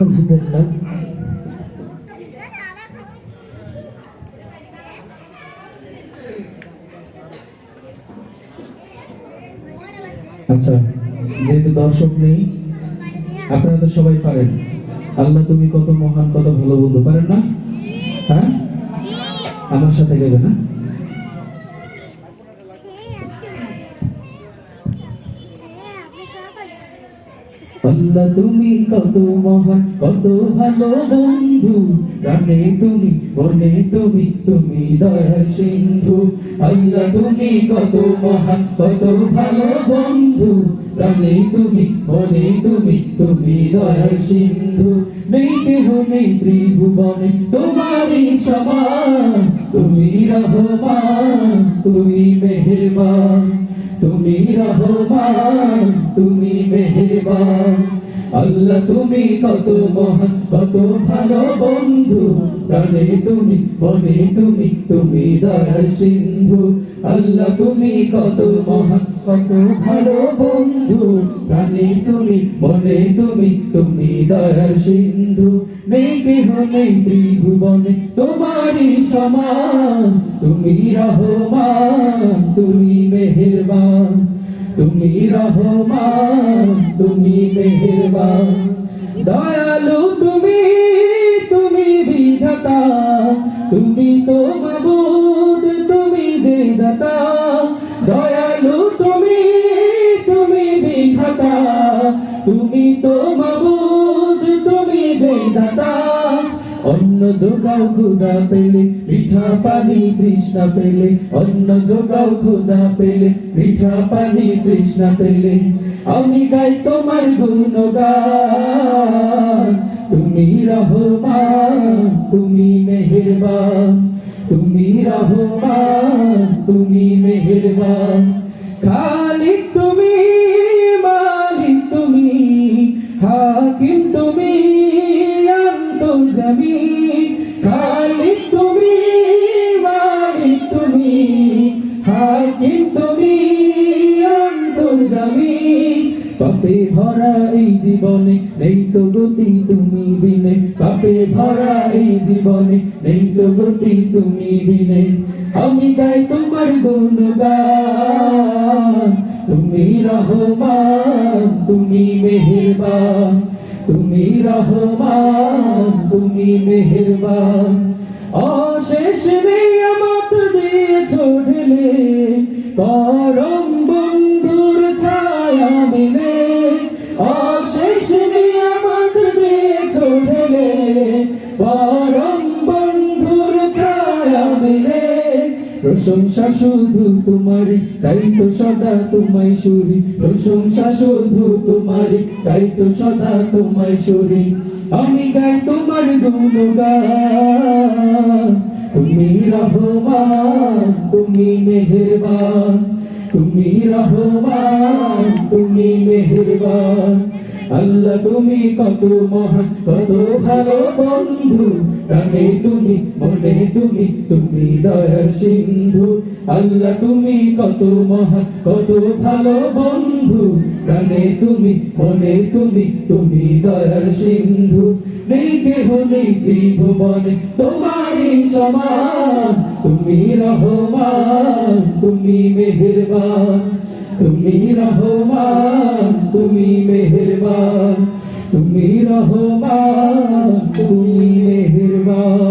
আলহামদুলিল্লাহ। আচ্ছা, যেহেতু দর্শক নেই, আপনারা তো সবাই পারেন আল্লাহ তুমি কত মহান, কত ভালো বন্ধু, পারেন না? হ্যাঁ, আমার সাথে গেবে না? আল্লাহ তুমি কত মহান, কত ভালো বন্ধু, প্রাণে তুমি, মনে তুমি, তুমি দয়ার সিন্ধু। আল্লাহ তুমি কত মহান, কত ভালো বন্ধু, প্রাণে তুমি, মনে তুমি, তুমি দয়ার সিন্ধু। নেই কেহ নেই ত্রিভুবনে তোমারই সমান, তুমি রহমান, তুমি মেহেরবান, তুমি রহমান, তুমি মেহেরবান। আল্লাহ তুমি কত মহান, কত ভালো বন্ধু, প্রাণে তুমি, মনে তুমি, তুমি দয়ার সিন্ধু। আল্লাহ তুমি কত মহান, কত ভালো বন্ধু, প্রাণে তুমি, মনে তুমি, তুমি দয়ার সিন্ধু। নেই কেহ নেই ত্রিভুবনে তোমারই সমান, তুমি রহমান, তুমি মেহেরবান, তুমি রহমান, তুমি মেহেরবান। দয়ালু তুমি, তুমি বিধাতা, তুমি তো মাবুদ, তুমি যে দাতা। দয়ালু তুমি, তুমি বিধাতা, তুমি তো মাবুদ, তুমি যে দাতা। অন্ন যোগাও ক্ষুধা পেলে, মিঠা পানি তৃষ্ণা পেলে, অন্ন যোগাও ক্ষুধা পেলে, মিঠা পানি তৃষ্ণা পেলে। আমি গাই তোমার গুণগান, তুমি রহমান, তুমি মেহেরবান, তুমি রহমান, তুমি মেহেরবান। খালিক তুমি, মালিক তুমি, হাকিম তুমি, অন্তর্যামী। খালিক তুমি, মালিক তুমি, হাকিম তুমি, অন্তর্যামী। পাপে ভরা এই জীবনে নেই তো গতি তুমি বিনে, পাপে ভরা এই জীবনে নেই তো গতি তুমি বিনে। আমি গাই তোমার গুণগান, তুমি রহমান, তুমি মেহেরবান, তুমি রহমান, তুমি মেহেরবান। অশেষ নিয়ামত দিয়েছো ঢেলে, পরম বন্ধুর ছায়া মেলে। অশেষ নিয়ামত দিয়েছো ঢেলে, পরম বন্ধুর ছায়া মেলে। প্রশংসা শুধু তোমারই, তাই তো সদা তোমায় সুরি। প্রশংসা শুধু তোমারই, তাই তো সদা তোমায় সুরি। আমি গাই তোমার গুণগান, তুমি রহমান, তুমি মেহেরবান, তুমি রহমান, তুমি মেহেরবান। আল্লাহ তুমি কত মহান, কত ভালো বন্ধু, প্রাণে তুমি, মনে তুমি, তুমি দয়ার সিন্ধু। আল্লাহ তুমি কত মহান, কত ভালো বন্ধু, প্রাণে তুমি, মনে তুমি, তুমি দয়ার সিন্ধু। নেই কেহ নেই ত্রিভুবনে তোমারই সমান, তুমি রহমান, তুমি মেহেরবান, তুমি রহমান, তুমি মেহেরবান, তুমি রহমান, তুমি মেহেরবান।